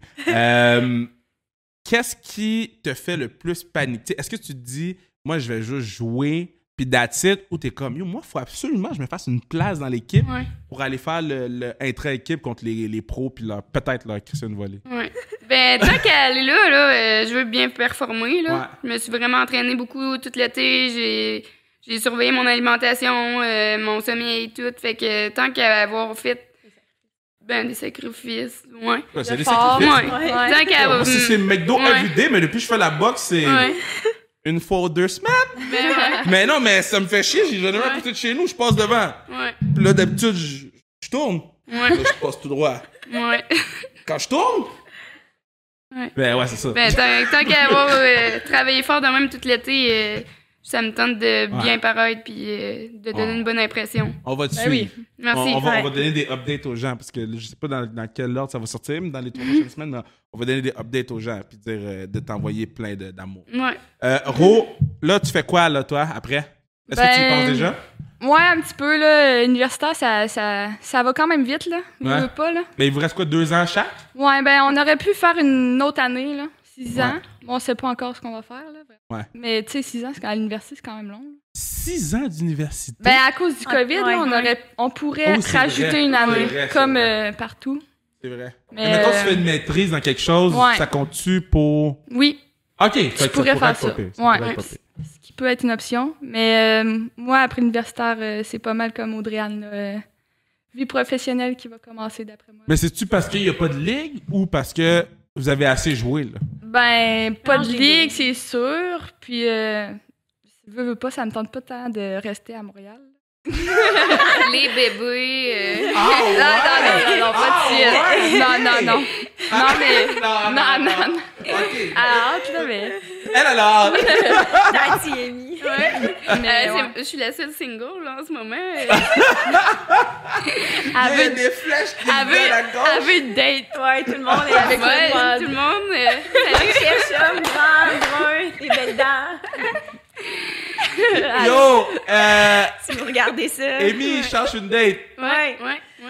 Qu'est-ce qui te fait le plus paniquer? Est-ce que tu te dis, moi, je vais juste jouer, puis that's it, ou t'es comme, yo, moi, il faut absolument que je me fasse une place dans l'équipe pour aller faire le intra-équipe contre les pros, puis peut-être leur Christian Volley. Ouais. Ben, tant qu'à aller là, je veux bien performer, là. Ouais. Je me suis vraiment entraînée beaucoup tout l'été. J'ai surveillé mon alimentation, mon sommeil et tout. Fait que tant qu'à avoir fait des sacrifices, c'est des sacrifices. Tant qu'à... Moi, c'est McDo everyday, mais depuis que je fais la boxe, c'est une fois ou 2 semaines. Mais non, mais ça me fait chier. J'ai jamais à côté de chez nous, je passe devant. Puis là, d'habitude, je tourne. Là, je passe tout droit. Quand je tourne... Ben c'est ça. Ben, tant qu'à avoir travaillé fort de même tout l'été, ça me tente de bien paraître puis de donner une bonne impression. On va te suivre. Oui. Merci. On va donner des updates aux gens parce que je sais pas dans quel ordre ça va sortir, mais dans les 3 prochaines semaines, on va donner des updates aux gens puis dire de t'envoyer plein d'amour. Ro, là, tu fais quoi, là, toi, après? Est-ce que tu y penses déjà? Ouais, un petit peu, là. Universitaire, ça va quand même vite, là. Je veux pas, là. Mais il vous reste quoi, 2 ans chaque? Ouais, ben, on aurait pu faire une autre année, là. 6 ans. Bon, on sait pas encore ce qu'on va faire, là. Mais, tu sais, 6 ans, à l'université, c'est quand même long. 6 ans d'université? Ben, à cause du COVID, là, on pourrait rajouter une année, comme partout. C'est vrai. Mais mettons, tu fais une maîtrise dans quelque chose, ça compte-tu pour... Oui. OK. Je pourrais faire ça. Ce qui peut être une option. Mais moi, après l'universitaire, c'est pas mal comme Audrey-Anne. Vie professionnelle qui va commencer, d'après moi. Mais c'est-tu parce qu'il n'y a pas de ligue ou parce que vous avez assez joué, là? Ben, pas de ligue, c'est sûr. Puis, veux pas, ça me tente pas tant de rester à Montréal. Les bébés. Non, pas de suite. Non. Non, mais. Non. OK. Alors, tu l'avais. Elle alors. Tati Amy. Je suis la seule single, là, en ce moment. Il y a des flèches qui viennent à gauche. Elle veut une date. Ouais, tout le monde est avec moi. Tout le monde. Salut, cherche homme, grand, brun, des belles dents. Yo! Si vous regardez ça. Amy cherche une date. Ouais.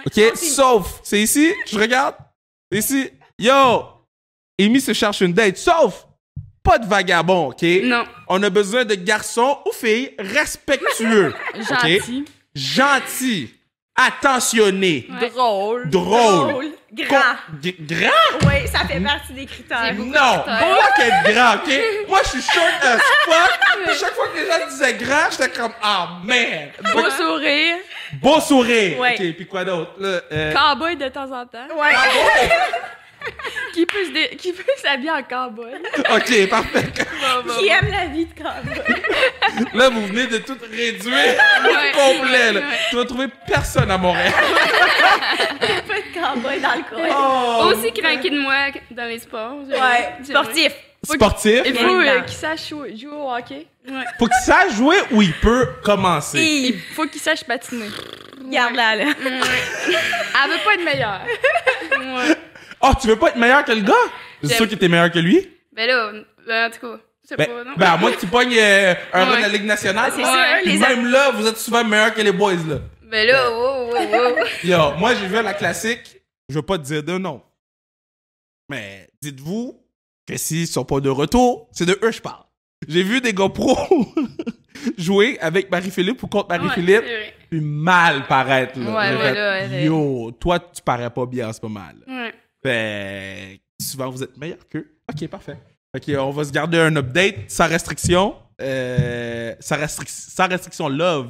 OK, sauf, c'est ici, je regarde. C'est ici. Yo! Amy se cherche une date, sauf pas de vagabond, OK? Non. On a besoin de garçons ou filles respectueux. Gentils. Attentionnés. Drôle. Grand. Grand? Oui, ça fait partie des critères. Non! Moi qui être grand, OK? Moi, je suis short as fuck. Puis chaque fois que les gens disaient grand, j'étais comme, ah, man! Beau sourire. Beau sourire! Ouais. OK, puis quoi d'autre? Cowboy de temps en temps. Ouais. Qui peut s'habiller en cowboy. OK, parfait. Qui aime la vie de cowboy. Là, vous venez de tout réduire au complet. Là. Tu vas trouver personne à Montréal. Pas de cowboy dans le coin. Aussi craqué de moi dans les sports. Sportif. Sportif. Il faut qu'il sache jouer au hockey. Faut qu'il sache jouer ou il peut commencer. Il faut qu'il sache patiner. Regarde-la, là. Elle veut pas être meilleure. Oh, tu veux pas être meilleur que le gars? C'est sûr que t'es meilleur que lui? Ben là, en tout cas, je sais pas, non? Ben, à moins que tu pognes un run de la Ligue nationale. C'est ça, Puis même là, vous êtes souvent meilleur que les boys, là. Ben là, wow. Yo, moi, j'ai vu à la classique, je veux pas te dire de nom. Mais dites-vous que s'ils sont pas de retour, c'est de eux que je parle. J'ai vu des gars pros jouer avec Marie-Philippe ou contre Marie-Philippe, puis mal paraître, là. Yo, toi, tu parais pas bien en ce moment, là. Ben, souvent, vous êtes meilleur qu'eux. OK, parfait. OK, on va se garder un update sans restriction. Sans restriction love.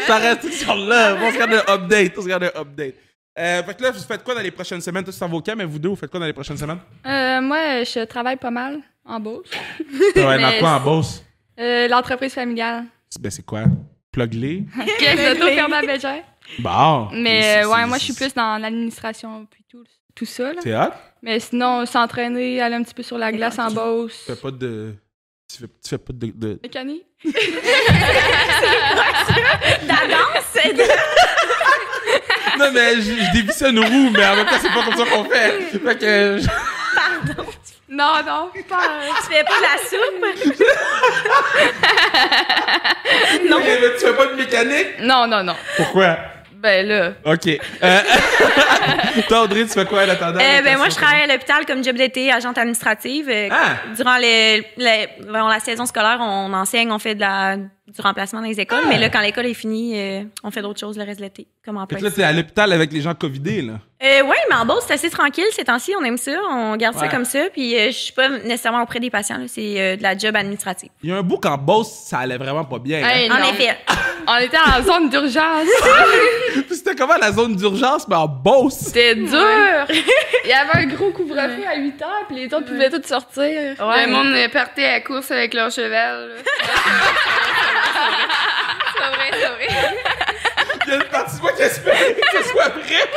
Sans restriction love. On se regarde un update. Fait que là, vous faites quoi dans les prochaines semaines? Toi, tu t'en vas au camp, mais vous deux, vous faites quoi dans les prochaines semaines? Moi, je travaille pas mal en Beauce. Ouais, dans quoi en Beauce? L'entreprise familiale. Ben, c'est quoi? Plug-les? Caisse d'auto Fernand Bégin. Bon. Mais moi, je suis plus dans l'administration puis tout ça. Là. C'est hot? Mais sinon, s'entraîner, aller un petit peu sur la glace en Beauce. Tu fais pas de... Tu fais pas de... Mécanique? La danse? Non, mais je dévisse une roue, mais en même temps, c'est pas comme ça qu'on fait. Fait que... Pardon. Non, pas... Tu fais pas de la soupe? Non. Mais tu fais pas de mécanique? Non. Pourquoi? Ben là... OK. Toi, Audrey, tu fais quoi en attendant? Moi, je travaille à l'hôpital comme job d'été, agente administrative. Durant la saison scolaire, on enseigne, on fait du remplacement dans les écoles. Mais là, quand l'école est finie, on fait d'autres choses le reste de l'été, comme en Fait que là, t'es à l'hôpital avec les gens covidés, là. Oui, mais en Beauce, c'est assez tranquille ces temps-ci. On aime ça, on garde ça comme ça. Puis je suis pas nécessairement auprès des patients. Là. C'est de la job administrative. Il y a un bout qu'en Beauce, ça allait vraiment pas bien. Hey, En non. effet. On était en zone d'urgence. Puis c'était comment la zone d'urgence, mais en Beauce? C'était dur. Il y avait un gros couvre-feu à 8 heures, puis les autres pouvaient tous sortir. Le monde partait à la course avec leur cheval. Là. C'est vrai. Il y a une partie de moi qui espère que ce soit vrai.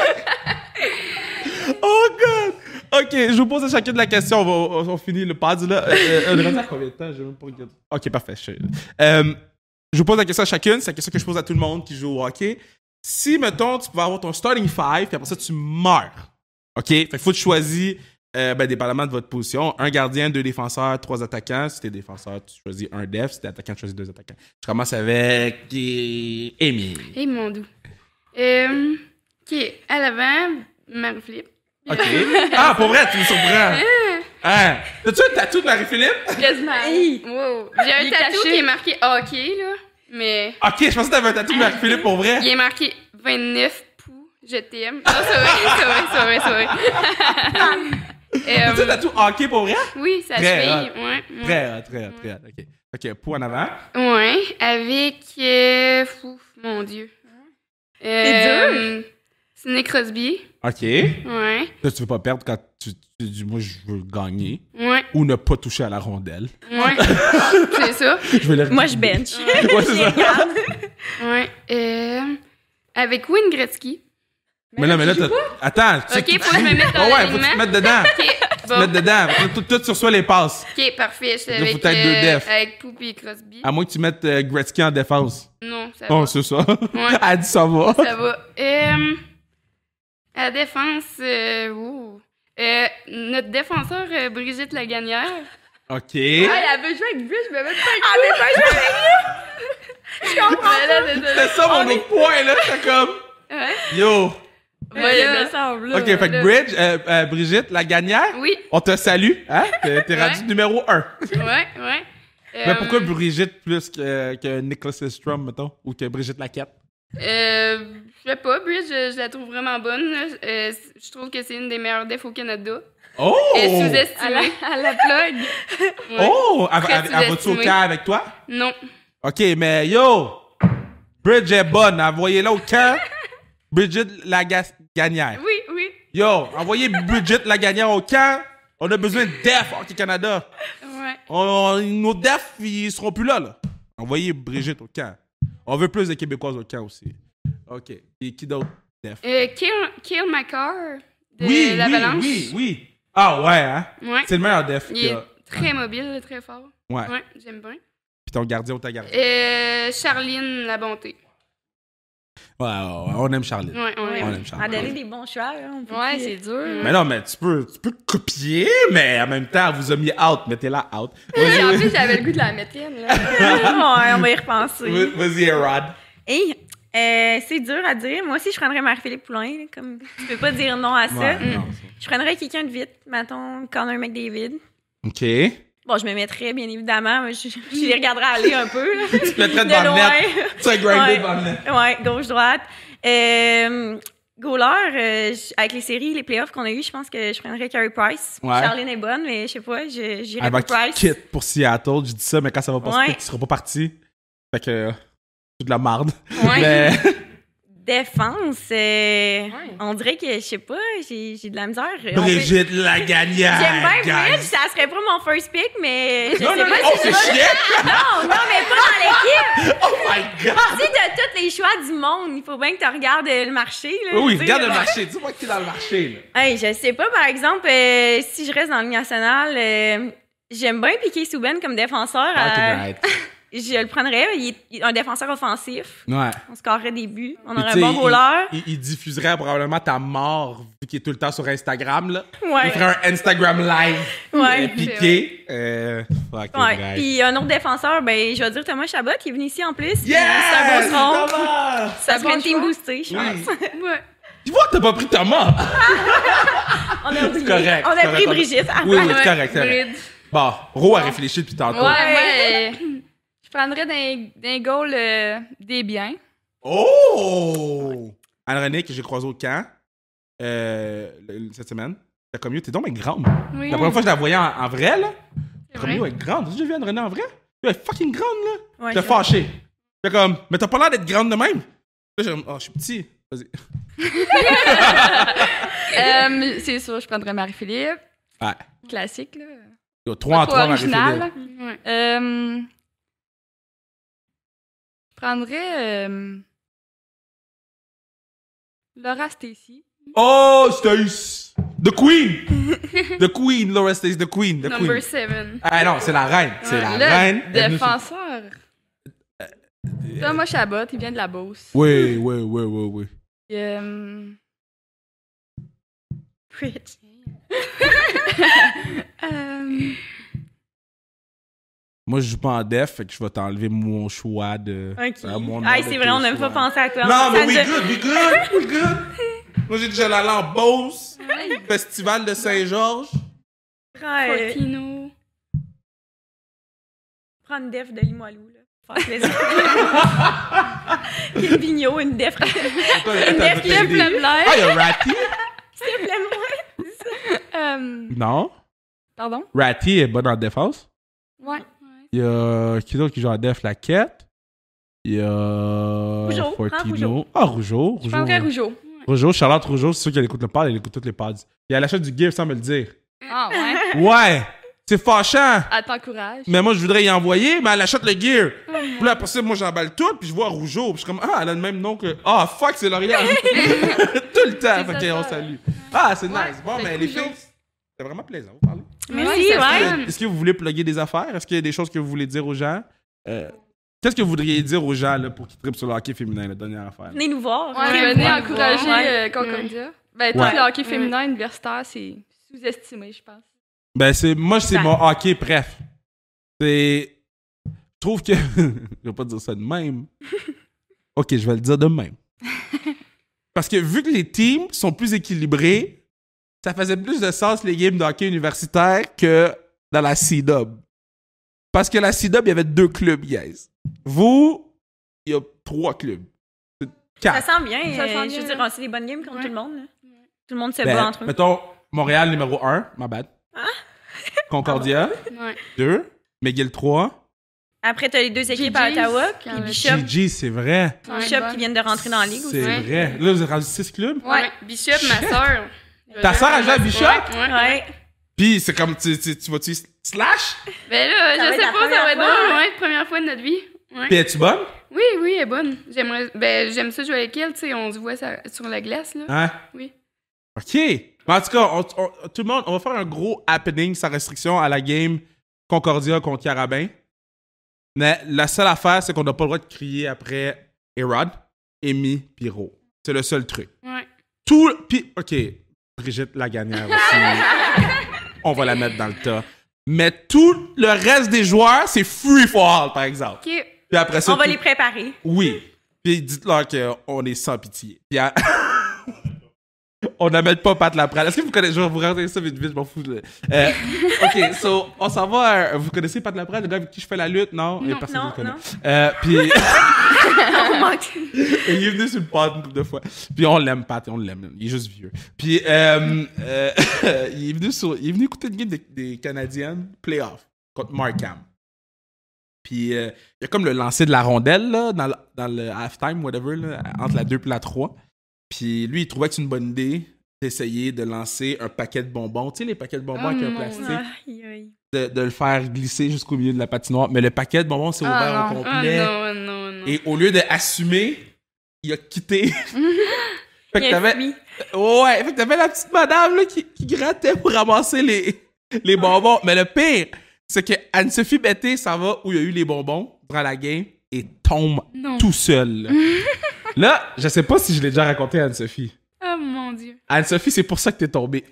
Oh, God! OK, je vous pose à chacune de la question. On finit le pad, là. On est rendu à combien de temps? J'ai même pas regardé. OK, parfait. Je vous pose la question à chacune. C'est la question que je pose à tout le monde qui joue au hockey. Si, mettons, tu pouvais avoir ton starting five, puis après ça, tu meurs. OK? Fait qu'il faut que tu choisis, dépendamment de votre position, un gardien, 2 défenseurs, 3 attaquants. Si t'es défenseur, tu choisis un def. Si t'es attaquant, tu choisis 2 attaquants. Je commence avec Émile. Hey, mon doux. OK, à l'avant, Marie-Philippe. OK. Ah, pour vrai, tu me surprends. Hein? T'as-tu un tatou de Marie-Philippe? Quasiment. Wow. J'ai un Il est tatou caché. qui est marqué hockey, là. Mais OK, je pensais que t'avais un tatou de Marie-Philippe pour vrai. il est marqué 29 poux, je t'aime. Non, c'est vrai. T'as-tu un tatou hockey pour vrai? Oui, ça se Très fait. hot. Ouais. Très hot. OK, pour en avant. Ouais, avec. Mon Dieu. C'est dur. Sidney Crosby. OK. Ouais. Là, tu veux pas perdre quand tu dis, moi, je veux gagner. Ouais. Ou ne pas toucher à la rondelle. Ouais. C'est ça. Je vais Moi, je bench. Ouais, c'est ça. Ouais. Avec Wayne Gretzky. Mais là, t'as... Attends. Ok, faut que je me mette dans ouais, faut que tu l'alignement. te mettes dedans. Ok, Tu te bon. mettes dedans. Tout tu reçois les passes. Ok, parfait. Je Là, avec, faut être 2 defs. avec Poop et Crosby. À moins que tu mettes Gretzky en défense. Non, ça Oh, va. c'est ça. Ouais. Elle dit ça va. Ça va. À la défense, notre défenseur, Brigitte Lagagnère. OK. Elle avait joué avec Bruce, je me même pas Je comprends. C'est ça mon autre point, là. C'est comme... Ouais. Yo. Ouais, il me semble. OK, fait que Brigitte, la gagnante, Oui. on te salue. Hein? T'es rendu numéro 1. Ouais. Mais pourquoi Brigitte plus que Nicholas Lidstrom, mettons? Ou que Brigitte Laquette? Je sais pas, Brigitte, je la trouve vraiment bonne. Là. Je trouve que c'est une des meilleures defs au Canada. Oh! Elle est sous-estimée. À la plug. Ouais. Oh! Elle Très va-tu au sous-estimée. camp avec toi? Non. OK, mais yo! Bridget est bonne. Envoyez-la au camp. Brigitte la gagnante. Oui. Yo, envoyez Brigitte la gagnante au camp. On a besoin de def Hockey Canada. Ouais. Nos defs, ils seront plus là. Envoyez Brigitte au camp. On veut plus de Québécoises au camp aussi. OK. Et qui d'autre? Def. Kill McCarr de l'Avalanche. Oui. Ah ouais, hein? Ouais. C'est le meilleur def. Il est très mobile, très fort. Ouais. Ouais, j'aime bien. Puis ton gardien ou ta gardienne. Charline La Bonté. Ouais, on aime Charline. Ouais, on On aime. aime À Charline. donner des bons choix. Hein, on peut Ouais, plus- c'est dur. Mais non, mais tu peux copier, mais en même temps, elle vous a mis out. Mettez-la out. Et en plus, j'avais le goût de la métienne, là. Ouais, on va y repenser. Vas-y, Rod. Hey, c'est dur à dire. Moi aussi, je prendrais Marie-Philippe Poulin. Là, comme tu peux pas dire non à ça. Ouais, non, Je prendrais quelqu'un de vite, mettons Connor McDavid. OK. Bon, je me mettrais, bien évidemment. Mais je les regarderais aller un peu. Là. Tu te mettrais De devant le loin. net. Tu vas grinder devant le net. Ouais, gauche-droite. Goaler, avec les séries, les playoffs qu'on a eu, je pense que je prendrais Carey Price. Ouais. Charlene est bonne, mais je sais pas, j'irais Avant pour qu'il Price. quitte pour Seattle, j'ai dit ça, mais quand ça va pas se Ouais. faire, il sera pas parti. Fait que c'est de la marde. Ouais. Mais Défense, on dirait que, je sais pas, j'ai de la misère. Brigitte Lagagnac. J'aime bien guys. Bridge, ça serait pas mon first pick, mais je Non, sais non, pas non, si oh, je c'est vais- chiant! Non, mais pas dans l'équipe. Oh my god! Si t'as tous les choix du monde, il faut bien que tu regardes le marché. Là, Oui, tu sais, regarde le là. marché. Dis-moi que t'es dans le marché, là. Hey, je sais pas, par exemple, si je reste dans la Ligue nationale, j'aime bien Piquet Souben comme défenseur. Right. Je le prendrais. Il est un défenseur offensif. Ouais. On scorerait des buts. On Puis, aurait tu un sais, bon goaler. il diffuserait probablement ta mort, vu qu'il est tout le temps sur Instagram, là. Ouais. Il ferait un Instagram live. Ouais. Piqué. Fuck, Ouais. guys. Puis un autre défenseur, ben je vais dire Thomas Chabot qui est venu ici en plus. Yes! C'est un bon tronc. Thomas! Ça serait bon une team choix. boostée, je pense. Ouais. Tu vois, t'as pas pris Thomas. On a oublié. correct, On a c'est pris correct. Brigitte. Oui, oui, Ouais, c'est correct, c'est correct. Bridge. Bon, Ro a réfléchi depuis tantôt. Ouais, je prendrais d'un goal des biens. Oh! Anne-Renée, que j'ai croisé au camp cette semaine. T'as comme t'es donc bien grande. Oui. La première fois que je la voyais en vrai, là, C'est comme vrai. elle est grande. J'ai vu Anne-Renée en vrai? Elle est fucking grande, là. Ouais, J'étais je- fâché. J'étais comme, mais t'as pas l'air d'être grande de même. Là, j'ai comme, oh, je suis petit. Vas-y. C'est sûr, je prendrais Marie-Philippe. Ouais. Classique, là. Il y a 3 en 3 original. Marie-Philippe. Ouais. Je prendrais Laura Stacy. Oh, Stace! The Queen! The Queen, Laura Stace, the Queen. The Number Queen. 7. Ah non, c'est la reine. C'est Ouais. la reine. Le défenseur. Thomas Chabot, il vient de la Beauce. Oui, oui, oui, oui, oui. Bridge. Moi, je joue pas en def, fait que je vais t'enlever mon choix de. OK. mon Ah, nom c'est de vrai, on tes n'a pas choix. pensé à toi. Non, Ça mais nous we a- good, we good, we good. Moi, j'ai déjà allé en Beauce, Festival de Saint-Georges. Ouais, Fortino. prends une def de Limoilou, là. Faire plaisir. Une Vigneault, une def. Attends, def t'as qui des- aime Ah, il y a Ratty? S'il te plaît, moi. Non. Pardon? Ratty est bonne en défense. Ouais. Il y a qui d'autre qui joue en def? La Quête. Il y a Rougeau, prends Fortino. Rougeau. Ah, Rougeau. Je prendrais Rougeau. Rougeau, Charlotte Rougeau, c'est sûr qu'elle écoute le pod, elle écoute toutes les pods. Et elle achète du gift sans me le dire. Ah ouais. Ouais! C'est fâchant! Elle t'encourage. Mais moi, je voudrais y envoyer, mais elle achète le gear. Puis là, après ça, moi, j'emballe tout, puis je vois Rougeau. Puis je suis comme, ah, elle a le même nom que. Ah, fuck, c'est L'Oréal. Tout le temps. Fait ça, qu'on ça. salue. Ah, c'est Ouais, nice. Bon, c'est mais les Rougeau. filles, c'est vraiment plaisant. Vous parlez. Merci, c'est ouais. fun. Est-ce que vous voulez plugger des affaires? Est-ce qu'il y a des choses que vous voulez dire aux gens? Qu'est-ce que vous voudriez dire aux gens là, pour qu'ils trippent sur le hockey féminin, la dernière affaire? Venez nous voir. Ouais, Venez venez nous voir. encourager Ouais. Concordia. Ben, tout Ouais. le hockey féminin universitaire, c'est sous-estimé, je pense. Ben, c'est Ça. mon hockey préf. C'est. Je trouve que. Je vais pas dire ça de même. Ok, je vais le dire de même. Parce que vu que les teams sont plus équilibrés, ça faisait plus de sens les games de hockey universitaire que dans la C-Dub. Parce que la C-Dub, il y avait 2 clubs, guys. Vous, il y a 3 clubs. C'est Ça 4. sent bien. Ça sent Je veux bien, dire, c'est des bonnes games contre Ouais. tout le monde. Là. Tout le monde se Ben, bat entre eux. mettons, Montréal numéro 1, my bad. Concordia, Ouais. 2. McGill 3. Après, t'as les deux équipes à GG's, Ottawa, qui puis en a- Bishop, GG, c'est vrai. Ouais. Bishop qui viennent de rentrer dans la ligue aussi. C'est Ouais. vrai. Là, vous êtes rendu 6 clubs. Ouais. Bishop, ma soeur. Ta sœur, elle joue à Bishop? Ouais. Ouais. Puis c'est comme, tu vas-tu slash? Ben là, Ça va je être sais la pas, ça va être première fois, drôle, ouais, première fois de notre vie. Ouais. Puis es-tu bonne? Oui, oui, elle est bonne. J'aime ça jouer avec elle, tu sais, on se voit sur la glace, là. Hein? Oui. OK. Mais en tout cas, tout le monde, on va faire un gros happening sans restriction à la game Concordia contre Carabin. Mais la seule affaire, c'est qu'on n'a pas le droit de crier après Erod, Amy, Piro. C'est le seul truc. Ouais. Puis, OK, Brigitte Lagagnaire aussi. On va la mettre dans le tas. Mais tout le reste des joueurs, c'est free for all, par exemple. OK. Puis après ça, On va tout- les préparer. Oui. Puis dites-leur qu'on est sans pitié. Puis On n'amène pas Pat Laprade. Est-ce que vous connaissez... Je vais vous raconter ça vite, je m'en fous. OK, so, on s'en va... vous connaissez Pat Laprade, le gars avec qui je fais la lutte? Non? Il y a personne qui le connaît. Puis... il est venu sur le pod une couple de fois. Puis on l'aime, Pat, on l'aime. Il est juste vieux. Puis il est venu écouter une game des Canadiennes, playoff, contre Markham. Puis il y a comme le lancer de la rondelle, là, dans le halftime, whatever, là, entre la 2 et la 3. Puis lui, il trouvait que c'est une bonne idée d'essayer de lancer un paquet de bonbons. Tu sais, les paquets de bonbons avec un plastique. De le faire glisser jusqu'au milieu de la patinoire. Mais le paquet de bonbons s'est ouvert au complet. Non. Et au lieu d'assumer, il a quitté. Fait que t'avais... Ouais, fait que t'avais la petite madame là, qui grattait pour ramasser les bonbons. Mais le pire, c'est que Anne-Sophie Betté s'en va où il y a eu les bonbons durant la game et tombe tout seul. Là, je sais pas si je l'ai déjà raconté à Anne-Sophie. Oh mon Dieu. Anne-Sophie, c'est pour ça que t'es tombée.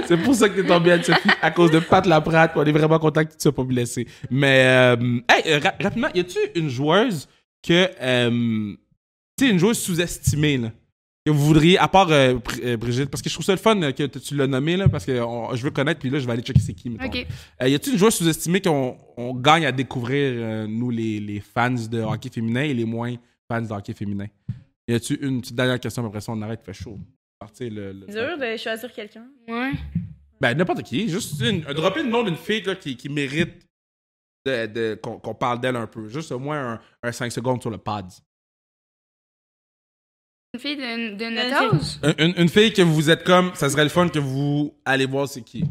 C'est pour ça que t'es tombée, Anne-Sophie, à cause de Pat Laprade. On est vraiment content que tu ne sois pas blessé. Mais, rapidement, y a-tu une joueuse que... tu sais, une joueuse sous-estimée, là, que vous voudriez, à part Brigitte, parce que je trouve ça le fun que tu l'as nommée, là, parce que je veux connaître, puis là, je vais aller checker c'est qui, mettons. OK. Y a-tu une joueuse sous-estimée qu'on gagne à découvrir, nous, les fans de hockey féminin et les moins fans de hockey féminin? Y a-tu une petite dernière question, après ça, on arrête, fait chaud. Partir dur de choisir quelqu'un. Ouais. Ben, n'importe qui. Juste dropper le nom d'une fille là, qui mérite qu'on parle d'elle un peu. Juste au moins un 5 secondes sur le pad. Une fille de notre âge? Une fille que vous êtes comme, ça serait le fun que vous allez voir c'est qui.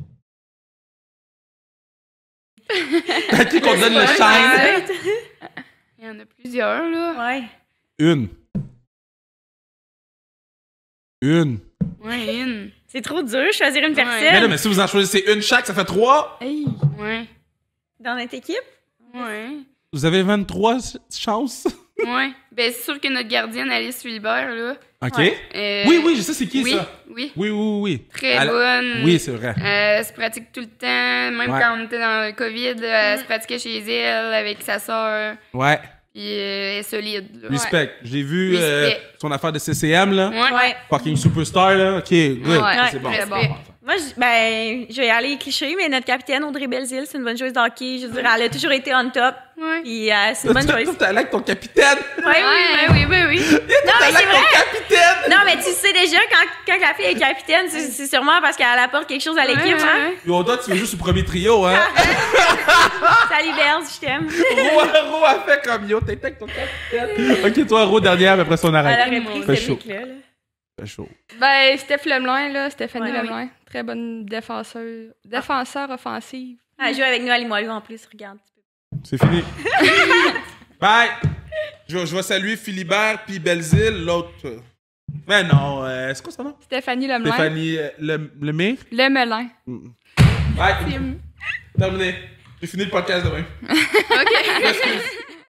À qui qu'on donne le shine? Il y en a plusieurs, là. Ouais. Une. Ouais, une. C'est trop dur, choisir une personne. Mais non, mais si vous en choisissez une chaque, ça fait 3. Hey. Ouais. Dans notre équipe? Ouais. Vous avez 23 chances. Ouais. Ben, c'est sûr que notre gardienne, Alice Philibert, là. OK. Ouais. Oui, je sais c'est qui, oui, ça. Oui. Très bonne. Oui, c'est vrai. Elle se pratique tout le temps. Même quand on était dans le COVID, elle se pratiquait chez elle avec sa soeur. Ouais. Puis elle est solide. Là. Respect. J'ai vu Respect. son affaire de CCM, là. Ouais. Fucking superstar, là. OK, good. Ouais. C'est bon. Respect. Bon. Moi, je vais aller cliché, mais notre capitaine, Audrey Belzile, c'est une bonne joueuse de hockey. Je veux dire, elle a toujours été on top. Ouais. Puis c'est une bonne joueuse. T'as avec ton capitaine. Oui. Oui. Non, mais c'est vrai. Capitaine. Non, mais tu sais déjà, quand la fille est capitaine, c'est sûrement parce qu'elle apporte quelque chose à l'équipe, hein? Yo, toi, tu veux juste le premier trio, hein? Salut, Berz, je t'aime. Ro a fait comme yo, t'es avec ton capitaine. OK, toi, Ro, dernière, mais après ça, on arrête. Elle aurait pris Fait ce chaud. mec-là. Fait chaud. Ben, Steph Lemelin, là, Stéphanie Ouais, Lemelin. Très bonne défenseur offensive. Elle joue avec nous à Limoilou en plus, regarde. C'est fini. Bye. Je vais saluer Philibert puis Belzile, l'autre. Mais non, c'est quoi son nom? Stéphanie Lemelin. Stéphanie Lemire. Lemelin. Bye. Terminé. J'ai fini le podcast demain. OK. Excuse.